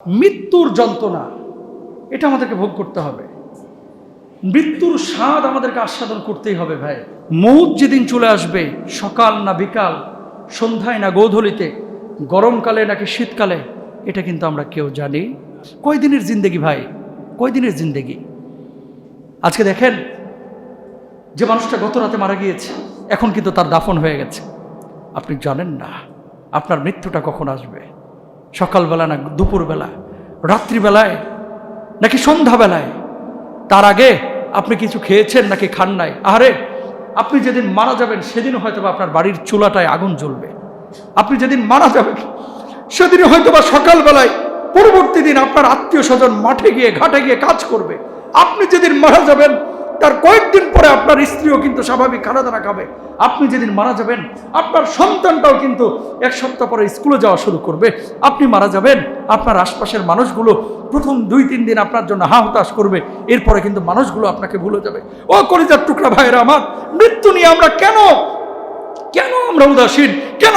মৃত্যুর যন্ত্রণা এটা আমাদেরকে ভোগ করতে হবে। মৃত্যুর স্বাদ আমাদেরকে আস্বাদন করতেই হবে ভাই। মৌত যেদিন চলে আসবে, সকাল না বিকাল, সন্ধ্যায় না গোধূলিতে, গরমকালে নাকি শীতকালে, এটা কিন্তু আমরা কেউ জানি। কয়দিনের জিন্দেগি ভাই, কয়দিনের জিন্দেগি। আজকে দেখেন, যে মানুষটা গত রাতে মারা গিয়েছে, এখন কিন্তু তার দাফন হয়ে গেছে। আপনি জানেন না আপনার মৃত্যুটা কখন আসবে, সকালবেলা না দুপুরবেলা, রাত্রিবেলায় নাকি সন্ধ্যাবেলায়। তার আগে আপনি কিছু খেয়েছেন নাকি খান নাই? আরে আপনি যেদিন মারা যাবেন সেদিন হয়তো বা আপনার বাড়ির চুলাটায় আগুন জ্বলবে। আপনি যেদিন মারা যাবেন সেদিন হয়তো বা সকালবেলায় পরবর্তী দিন আপনার আত্মীয় স্বজন মাঠে গিয়ে ঘাটে গিয়ে কাজ করবে। আপনি যেদিন মারা যাবেন তার কয়েকদিন পরে আপনার স্ত্রীও কিন্তু স্বাভাবিক খানাদানা খাবে। আপনি যেদিন মারা যাবেন আপনার সন্তানটাও কিন্তু এক সপ্তাহ পরে স্কুলে যাওয়া শুরু করবে। আপনি মারা যাবেন, আপনার আশপাশের মানুষগুলো প্রথম 2-3 দিন আপনার জন্য হা হতাশ করবে, এরপরে কিন্তু মানুষগুলো আপনাকে ভুলে যাবে। ও কলিজার টুকরা ভাইয়েরা আমার, মৃত্যু নিয়ে আমরা কেন আমরা উদাসীন, কেন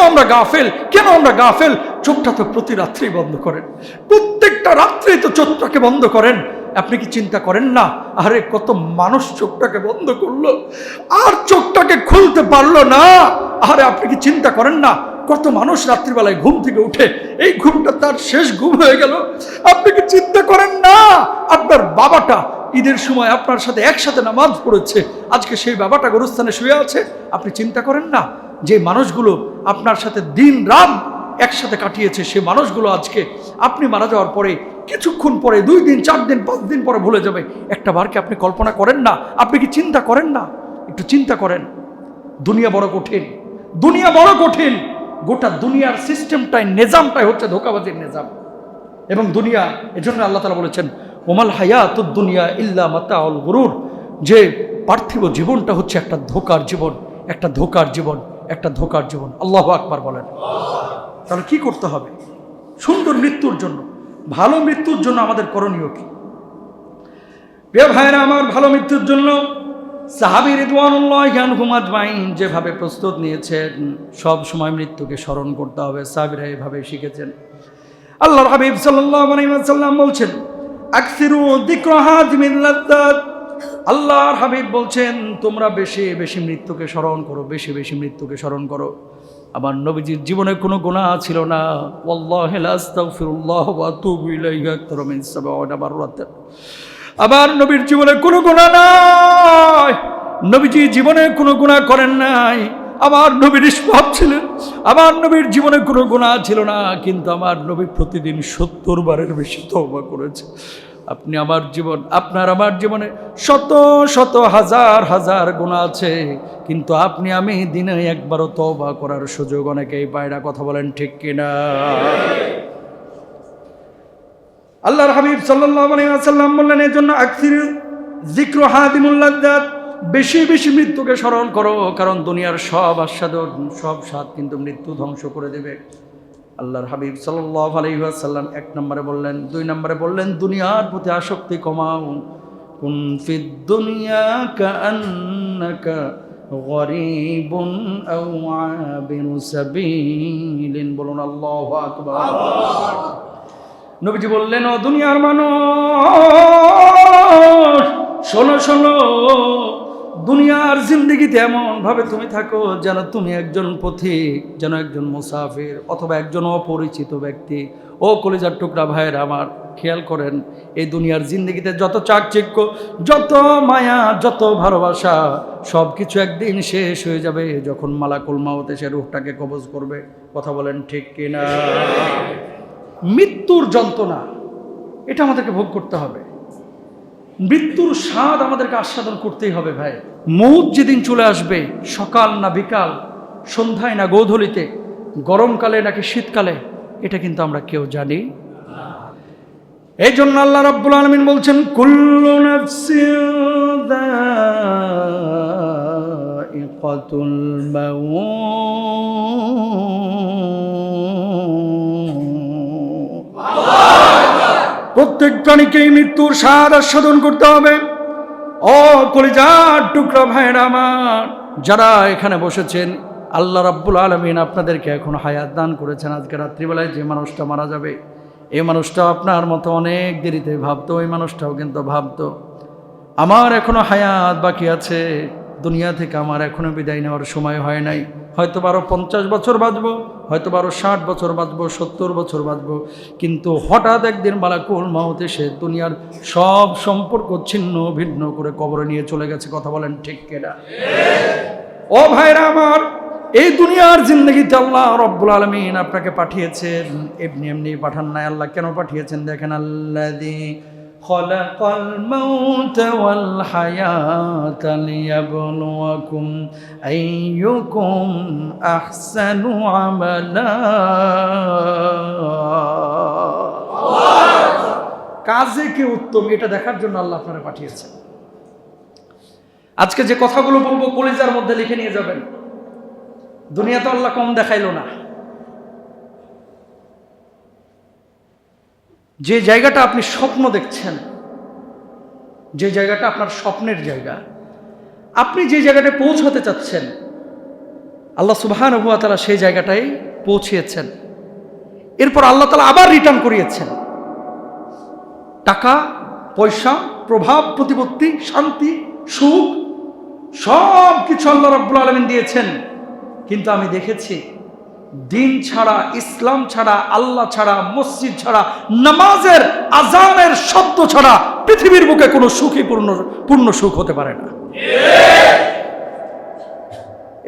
আমরা গাফেল? চোখটা তো প্রতি রাত্রেই বন্ধ করেন, প্রত্যেকটা রাত্রেই তো চোখটাকে বন্ধ করেন। আপনি কি চিন্তা করেন না, আরে কত মানুষ চোখটাকে বন্ধ করলো আর চোখটাকে খুলতে পারলো না? আরে আপনি কি চিন্তা করেন না, কত মানুষ রাত্রিবেলায় ঘুম থেকে উঠে এই ঘুমটা তার শেষ ঘুম হয়ে গেল? আপনি কি চিন্তা করেন না, আপনার বাবাটা ঈদের সময় আপনার সাথে একসাথে নামাজ পড়েছে, আজকে সেই বাবাটা গোরস্থানে শুয়ে আছে? আপনি চিন্তা করেন না, যে মানুষগুলো আপনার সাথে দিন রাত একসাথে কাটিয়েছে, সে মানুষগুলো আজকে আপনি মারা যাওয়ার পরে কিছুক্ষণ পরে, 2 দিন 4 দিন 5 দিন পরে ভুলে যাবে। একটা বারকে আপনি কল্পনা করেন না? আপনি কি চিন্তা করেন না? একটু চিন্তা করেন। দুনিয়া বড় কঠিন। গোটা দুনিয়ার সিস্টেমটাই, নিজামটাই হচ্ছে ধোঁকাবাজির নিজাম। এবং দুনিয়া, এজন্য আল্লাহ তাআলা বলেছেন ওমাল হায়াতুদ দুনিয়া ইল্লা মাতাউল গুরুর, যে পার্থিব জীবনটা হচ্ছে একটা ধোঁকার জীবন। আল্লাহু আকবার বলেন। তাহলে কি করতে হবে সুন্দর মৃত্যুর জন্য, ভালো মৃত্যুর জন্য? আমাদের করণীয় কি? প্রিয় ভাইরা আমার, ভালো মৃত্যুর জন্য সাহাবী রিদওয়ানুল্লাহি আনহুম আজমাইন যেভাবে প্রস্তুত নিয়েছেন, সব সময় মৃত্যুকে স্মরণ করতে হবে। সাহাবীরা এভাবে শিখেছেন। আল্লাহর হাবিব সাল্লাল্লাহু আলাইহি ওয়াসাল্লাম বলছেন আকসিরু যিকরা হাযিমিল লাযযাত। আল্লাহর হাবিব বলছেন তোমরা বেশি বেশি মৃত্যুকে স্মরণ করো। আমার নবীজির জীবনে কোনো গুনাহ ছিল না। ওয়াল্লাহি লা আস্তাগফিরুল্লাহ ওয়া আতুবু ইলাইহি আকতার মিন 70 মাররাত। আমার নবীর জীবনে কোনো গুনাহ নাই, নবীজি জীবনে কোনো গুনাহ করেন নাই। আমার নবী নিষ্পাপ ছিলেন, আমার নবীর জীবনে কোনো গুনাহ ছিল না, কিন্তু আমার নবী প্রতিদিন 70 বারের বেশি তওবা করেছে। আপনি আমার জীবন, আপনার আমার জীবনে শত শত হাজার গুনাহ আছে, কিন্তু আপনি আমি দিনে একবারও তওবা করার সুযোগ অনেকেই পায় না। কথা বলেন ঠিক কিনা? আল্লাহর হাবিব সাল্লাল্লাহু আলাইহি ওয়াসাল্লাম বললেন এজন্য আকসির যিকরু হাদিমুল লাযযাত, বেশি বেশি মৃত্যুকে স্মরণ করো, কারণ দুনিয়ার সব আস্বাদন, সব স্বাদ কিন্তু মৃত্যু ধ্বংস করে দেবে। আল্লাহর হাবিব সাল্লাল্লাহু আলাইহি ওয়াসাল্লাম 1 নম্বরে বললেন, 2 নম্বরে বললেন দুনিয়ার প্রতি আসক্তি কমাও। কুন ফিদ দুনিয়া কাআন্নাকা গরীবুন আও আবিরু সাবিলিন। বলুন আল্লাহু আকবার। নবীজি বললেন ও দুনিয়ার মানুষ, শোনো, দুনিয়ার জিন্দেগিতে এমন ভাবে তুমি থাকো যেন তুমি একজন পথিক, যেন একজন মুসাফির, অথবা একজন অপরিচিত ব্যক্তি। ও কলিজার টুকরা ভাইয়ের আমার, খেয়াল করেন, এই দুনিয়ার জিন্দেগিতে যত চাকচিক্য, যত মায়া, যত ভালোবাসা, সব কিছু একদিন শেষ হয়ে যাবে যখন মালাকুল মাউত এসে রূহটাকে কবজ করবে। কথা বলেন ঠিক কিনা? মৃত্যুর যন্ত্রণা এটা আমাদেরকে ভোগ করতে হবে। মৃত্যুর স্বাদ আমাদেরকে আস্বাদন করতেই হবে ভাই। মৌত যেদিন চলে আসবে, সকাল না বিকাল, সন্ধ্যায় না গোধূলিতে, গরমকালে নাকি শীতকালে, এটা কিন্তু আমরা কেউ জানি। এই জন্য আল্লাহ রাব্বুল আলামিন বলছেন কুল্লু নাফসিন যায়িকাতুল মাউত। প্রত্যেক প্রাণীকেই মৃত্যুর স্বাদ আস্বাদন করতে হবে। ও কলিজার টুকরা ভাইয়েরা আমার, যারা এখানে বসেছেন, আল্লাহ রাব্বুল আলামিন আপনাদেরকে এখন হায়াত দান করেছেন। আজকে রাত্রিবেলায় যে মানুষটা মারা যাবে, এই মানুষটাও আপনার মতো অনেক দেরিতে ভাবতো, ওই মানুষটাও কিন্তু ভাবতো আমার এখনো হায়াত বাকি আছে, দুনিয়া থেকে আমার এখনো বিদায় নেওয়ার সময় হয় নাই, হয়তো 50 বছর বাঁচবো, হয়তো 60 বছর বাঁচবো, 70 বছর বাঁচবো, কিন্তু হঠাৎ একদিন মালাকুল মাউত এসে দুনিয়ার সব সম্পর্ক ছিন্ন ভিন্ন করে কবরে নিয়ে চলে গেছে। কথা বলেন ঠিক কিনা? ও ভাইরা আমার, এই দুনিয়ার জিন্দগিতে আল্লাহ রব্বুল আলামিন আপনাকে পাঠিয়েছেন, এমনি এমনি পাঠান নাই। আল্লাহ কেন পাঠিয়েছেন দেখেন, আল্লাযী খালাকাল মাউতা ওয়াল হায়াতা লিয়াবলুয়াকুম আইয়ুকুম আহসানু আমালা। কাজে কে উত্তম এটা দেখার জন্য আল্লাহ আপনারা পাঠিয়েছেন। আজকে যে কথাগুলো বলবো কলিজার মধ্যে লিখে নিয়ে যাবেন। দুনিয়াতে আল্লাহ কম দেখাইল না। যে জায়গাটা আপনি স্বপ্ন দেখছেন, যে জায়গাটা আপনার স্বপ্নের জায়গা, আপনি যে জায়গাটায় পৌঁছাতে চাচ্ছেন, আল্লাহ সুবহানাহু ওয়া তাআলা সেই জায়গাটায় পৌঁছিয়েছেন। এরপর আল্লাহ তাআলা আবার রিটার্ন করিয়েছেন। টাকা পয়সা, প্রভাব প্রতিপত্তি, শান্তি, সুখ সব কিছু আল্লাহ রাব্বুল আলামিন দিয়েছেন। কিন্তু আমি দেখেছি দিন ছাড়া, ইসলাম ছাড়া, আল্লাহ ছাড়া, মসজিদ ছাড়া, নামাজের আজানের শব্দ ছাড়া পৃথিবীর বুকে কোনো সুখী পূর্ণ সুখ হতে পারে না।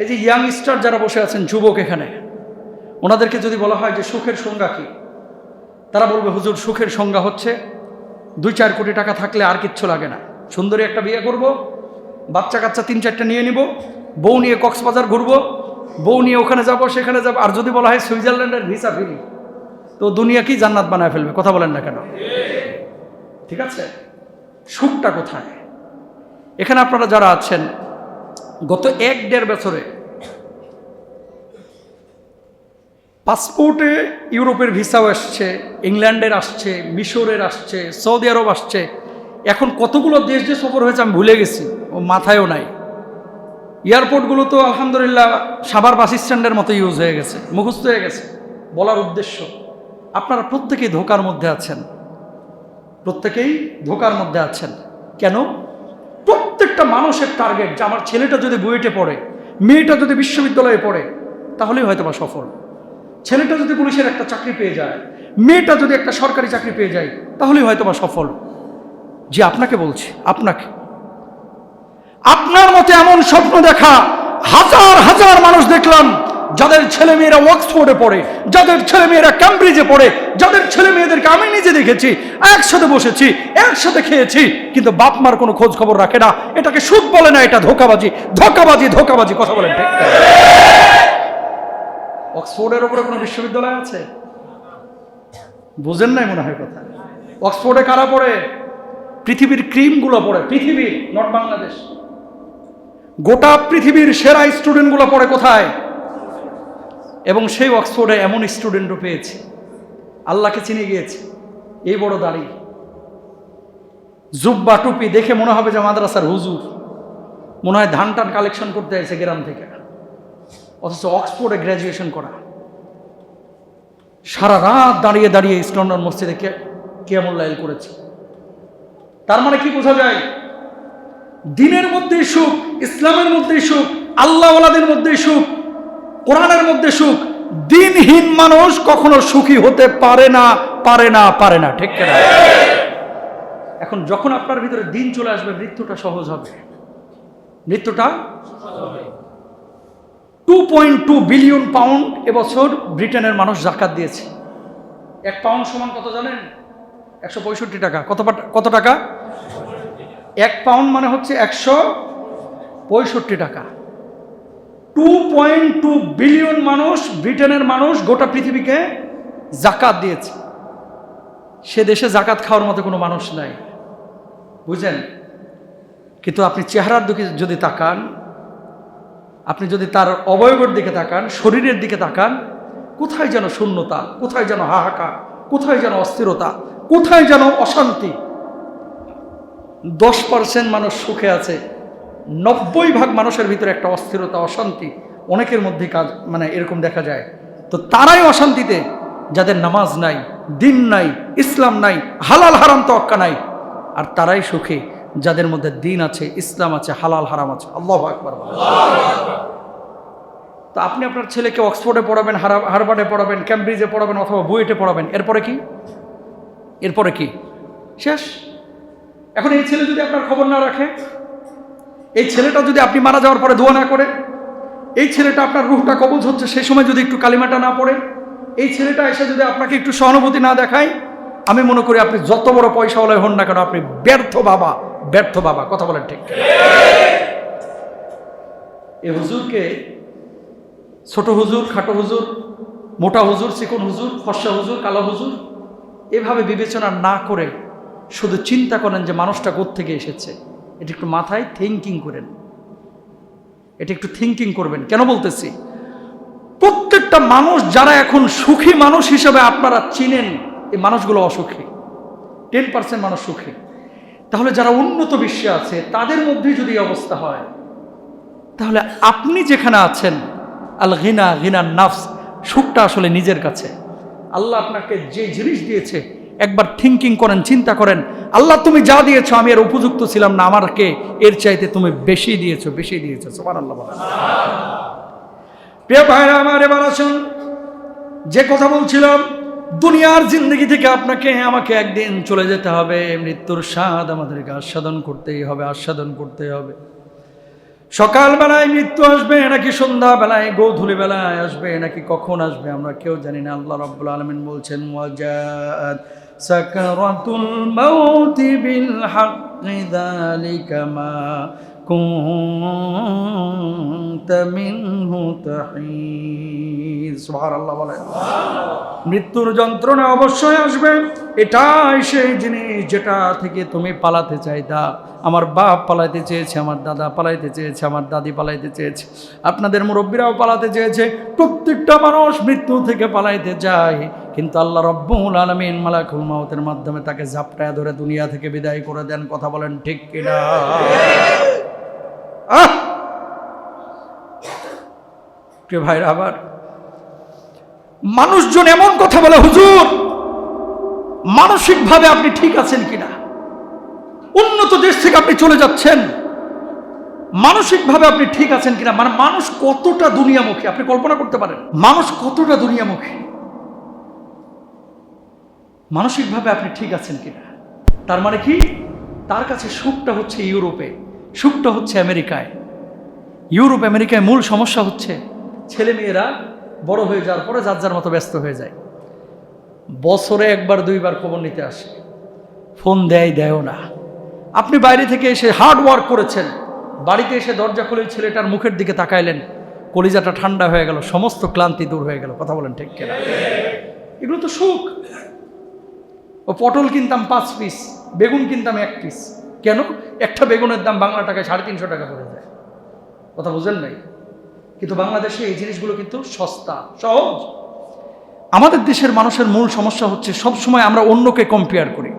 এই যে ইয়াংস্টার যারা বসে আছেন, যুবক এখানে, ওনাদেরকে যদি বলা হয় যে সুখের সংজ্ঞা কি, তারা বলবে হুজুর সুখের সংজ্ঞা হচ্ছে 2-4 কোটি টাকা থাকলে আর কিচ্ছু লাগে না, সুন্দরী একটা বিয়ে করব, বাচ্চা কাচ্চা 3-4টা নিয়ে নিব, বউ নিয়ে কক্সবাজার ঘুরবো, বউ নিয়ে ওখানে যাব সেখানে যাব। আর যদি বলা হয় সুইজারল্যান্ডের ভিসা ফ্রি, তো দুনিয়া কি জান্নাত বানায় ফেলবে। কথা বলেন না কেন? ঠিক আছে, সুখটা কোথায়? এখানে আপনারা যারা আছেন, গত 1-1.5 বছরে পাসপোর্টে ইউরোপের ভিসাও আসছে, ইংল্যান্ডের আসছে, মিশরের আসছে, সৌদি আরব আসছে। এখন কতগুলো দেশ যে সফর হয়েছে আমি ভুলে গেছি, ও মাথায়ও নাই। এয়ারপোর্টগুলো তো আলহামদুলিল্লাহ সাভার বাস স্ট্যান্ডের মতো ইউজ হয়ে গেছে, মুখস্থ হয়ে গেছে। বলার উদ্দেশ্য, আপনারা প্রত্যেকেই ধোকার মধ্যে আছেন, প্রত্যেকেই ধোকার মধ্যে আছেন। কেন? প্রত্যেকটা মানুষের টার্গেট যে আমার ছেলেটা যদি বুয়েটে পড়ে, মেয়েটা যদি বিশ্ববিদ্যালয়ে পড়ে, তাহলেই হয়তো বা সফল। ছেলেটা যদি পুলিশের একটা চাকরি পেয়ে যায়, মেয়েটা যদি একটা সরকারি চাকরি পেয়ে যায়, তাহলেই হয়তো বা সফল। যে আপনাকে বলছি, আপনার মতে এমন স্বপ্ন দেখা হাজার হাজার মানুষ দেখলাম, যাদের ছেলে মেয়েরা অক্সফোর্ডে পড়ে, যাদের ছেলে মেয়েরা ক্যামব্রিজে পড়ে, যাদের ছেলে মেয়েদেরকে আমি নিজে দেখেছি, একসাথে বসেছি, একসাথে খেয়েছি, কিন্তু বাপ মার কোনো খোঁজ খবর রাখে না। এটাকে সুখ বলে না, এটা ধোঁকাবাজি, ধোঁকাবাজি, ধোঁকাবাজি। কথা বলেন ঠিক? অক্সফোর্ডের উপরে কোনো বিশ্ববিদ্যালয় আছে? বুঝেন নাই মনে হয় কথা। অক্সফোর্ডে কারা পড়ে? পৃথিবীর ক্রিমগুলো পড়ে, পৃথিবীর, নট বাংলাদেশ। গোটা পৃথিবীর সেরা স্টুডেন্টগুলো পড়ে কোথায়? এবং সেই অক্সফোর্ডে এমন স্টুডেন্টও পেয়েছে, আল্লাহকে চিনে গিয়েছে, এই বড় দাড়ি, জুব্বা টুপি, দেখে মনে হবে যে মাদ্রাসার হুজুর, মনে হয় ধান টান কালেকশন করতে এসেছে গ্রাম থেকে, অথচ অক্সফোর্ডে গ্র্যাজুয়েশন করা। সারা রাত দাঁড়িয়ে দাঁড়িয়ে ইস্ট লন্ডন মসজিদে কিয়ামুল লাইল করেছে। তার মানে কি বোঝা যায়? দিনের মধ্যেই সুখ, ইসলামের মধ্যেই সুখ, আল্লাহওয়ালাদের মধ্যেই সুখ, কোরআনের মধ্যে সুখ। দিনহীন মানুষ কখনো সুখী হতে পারে না, পারে না, পারে না। ঠিক না? এখন যখন আপনার ভিতরে দিন চলে আসবে, মৃত্যুটা সহজ হবে। মৃত্যুটা 2.2 বিলিয়ন পাউন্ড এবছর ব্রিটেনের মানুষ যাকাত দিয়েছে। 1 পাউন্ড সমান কত জানেন? 165 টাকা। কত টাকা? 1 পাউন্ড মানে হচ্ছে 165 টাকা। 2.2 বিলিয়ন মানুষ, ব্রিটেনের মানুষ গোটা পৃথিবীকে যাকাত দিয়েছে। সে দেশে যাকাত খাওয়ার মতো কোনো মানুষ নাই, বুঝলেন? কিন্তু আপনি চেহারার দিকে যদি তাকান, আপনি যদি তার অবয়বের দিকে তাকান, শরীরের দিকে তাকান, কোথায় যেন শূন্যতা, কোথায় যেন হাহাকার, কোথায় যেন অস্থিরতা, কোথায় যেন অশান্তি। 10% মানুষ সুখে আছে, 90% মানুষের ভিতরে একটা অস্থিরতা, অশান্তি অনেকের মধ্যে কাজ, মানে এরকম দেখা যায়। তো তারাই অশান্তিতে, যাদের নামাজ নাই, দিন নাই, ইসলাম নাই, হালাল হারাম তোয়াক্কা নাই। আর তারাই সুখী যাদের মধ্যে দিন আছে, ইসলাম আছে, হালাল হারাম আছে। আল্লাহু আকবার। তো আপনি আপনার ছেলেকে অক্সফোর্ডে পড়াবেন, হার্ভার্ডে পড়াবেন, ক্যামব্রিজে পড়াবেন, অথবা বুয়েটে পড়াবেন, এরপরে কি? এরপরে কি? শেষ। এখন এই ছেলে যদি আপনার খবর না রাখে, এই ছেলেটা যদি আপনি মারা যাওয়ার পরে দোয়া না করে, এই ছেলেটা আপনার রূহটা কবজ হচ্ছে সেই সময় যদি একটু কালিমাটা না পড়ে, এই ছেলেটা এসে যদি আপনাকে একটু সহানুভূতি না দেখায়, আমি মনে করি আপনি যত বড় পয়সাওয়ালা হন না কেন, আপনি ব্যর্থ বাবা, ব্যর্থ বাবা। কথা বলেন ঠিক? এই হুজুরকে ছোট হুজুর, খাটো হুজুর, মোটা হুজুর, চিকন হুজুর, ফর্সা হুজুর, কালো হুজুর এভাবে বিবেচনা না করে শুধু চিন্তা করেন যে মানুষটা কোত্থেকে এসেছে। এটা একটু মাথায় থিঙ্কিং করেন, এটা একটু থিঙ্কিং করবেন। কেন বলতেছি? প্রত্যেকটা মানুষ যারা এখন সুখী মানুষ হিসেবে আপনারা চিনেন, এই মানুষগুলো অসুখী। 10% মানুষ সুখী। তাহলে যারা উন্নত বিশ্বে আছে তাদের মধ্যে যদি এই অবস্থা হয়, তাহলে আপনি যেখানে আছেন, আল গিনা গিনান নাফস, সুখটা আসলে নিজের কাছে। আল্লাহ আপনাকে যে জিনিস দিয়েছে একবার থিঙ্কিং করেন, চিন্তা করেন, আল্লাহ তুমি যা দিয়েছো আমি এর উপযুক্ত ছিলাম না, আমাকে এর চাইতে তুমি বেশি দিয়েছো, বেশি দিয়েছো। সুবহানাল্লাহ। প্রিয় ভাইরা আমার, এবার আসুন যে কথা বলছিলাম, দুনিয়ার জিন্দগি থেকে আপনাকে আমাকে একদিন চলে যেতে হবে। মৃত্যুর স্বাদ আমাদেরকে আস্বাদন করতেই হবে, আস্বাদন করতেই হবে। সকালবেলায় মৃত্যু আসবে নাকি সন্ধ্যাবেলায়, গোধূলি বেলায় আসবে নাকি কখন আসবে আমরা কেউ জানি না। আল্লাহ রাব্বুল আলামিন বলছেন, ওয়াজাআত সাকারাতুল মাউতি বিল হাক্কি যালিকা মা কুনতা মিনহু তাহিদ। সুবহানাল্লাহ বলেন। মৃত্যুর যন্ত্রণা অবশ্যই আসবে। এটাই সেই জিনিস যেটা থেকে তুমি পালাতে চাইতা। আমার বাপ পালাইতে চেয়েছে, আমার দাদা পালাইতে চেয়েছে, আমার দাদি পালাইতে চেয়েছে, আপনাদের মুরব্বীরাও পালাতে চেয়েছে। প্রত্যেকটা মানুষ মৃত্যু থেকে পালাইতে চায়, কিন্তু আল্লাহ রাব্বুল আলামিন মালাকুল মাউতের মাধ্যমে তাকে ঝাপটায় ধরে দুনিয়া থেকে বিদায় করে দেন। কথা বলেন ঠিক কিনা? প্রিয় ভাইরা, আবার মানুষজন এমন কথা বলে, হুজুর মানসিকভাবে আপনি ঠিক আছেন কিনা? উন্নত দেশ থেকে আপনি চলে যাচ্ছেন, মানসিকভাবে আপনি ঠিক আছেন কিনা? মানে মানুষ কতটা দুনিয়ামুখী আপনি কল্পনা করতে পারেন? মানুষ কতটা দুনিয়ামুখী। মানসিকভাবে আপনি ঠিক আছেন কিনা? তার মানে কি? তার কাছে সুখটা হচ্ছে ইউরোপে, সুখটা হচ্ছে আমেরিকায়। ইউরোপ আমেরিকায় মূল সমস্যা হচ্ছে ছেলে মেয়েরা বড় হয়ে যাওয়ার পরে যার যার মতো ব্যস্ত হয়ে যায়। বছরে একবার দুইবার খবর নিতে আসে, ফোন দেয়ও না। আপনি বাইরে থেকে এসে হার্ড ওয়ার্ক করেছেন, বাড়িতে এসে দরজা খুলে ছেলেটার মুখের দিকে তাকাইলেন, কলিজাটা ঠান্ডা হয়ে গেল, সমস্ত ক্লান্তি দূর হয়ে গেল। কথা বলেন ঠিক কিনা? এগুলো তো সুখ। ও পটল কিনতাম 5 পিস, বেগুন কিনতাম 1 পিস। কেন? একটা বেগুনের দাম বাংলা টাকায় 350 টাকা পড়ে যায়। কথা বুঝেন নাই? কিন্তু বাংলাদেশে এই জিনিসগুলো কিন্তু সস্তা, সহজ। আমাদের দেশের মানুষের মূল সমস্যা হচ্ছে সবসময় আমরা অন্যকে কম্পেয়ার করি।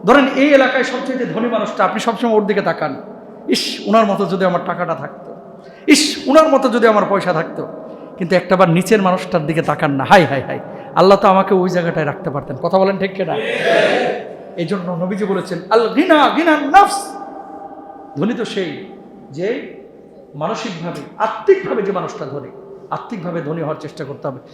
ধরেন এই এলাকায় সবচেয়ে ধনী মানুষটা, আপনি সবসময় ওর দিকে তাকান, ইস উনার মতো যদি আমার টাকাটা থাকতো, ইস উনার মতো যদি আমার পয়সা থাকতো। কিন্তু একটাবার নিচের মানুষটার দিকে তাকান না, হাই হাই হাই, আল্লাহ তো আমাকে ওই জায়গাটায় রাখতে পারতেন। কথা বলেন ঠিক কিনা? এই জন্য নবীজি বলেছেন, আল গিনা গিনান নাফস, ধনী তো সেই যে মানসিকভাবে, আত্মিকভাবে যে মানুষটা ধনী, আত্মিকভাবে ধনী হওয়ার চেষ্টা করতে হবে।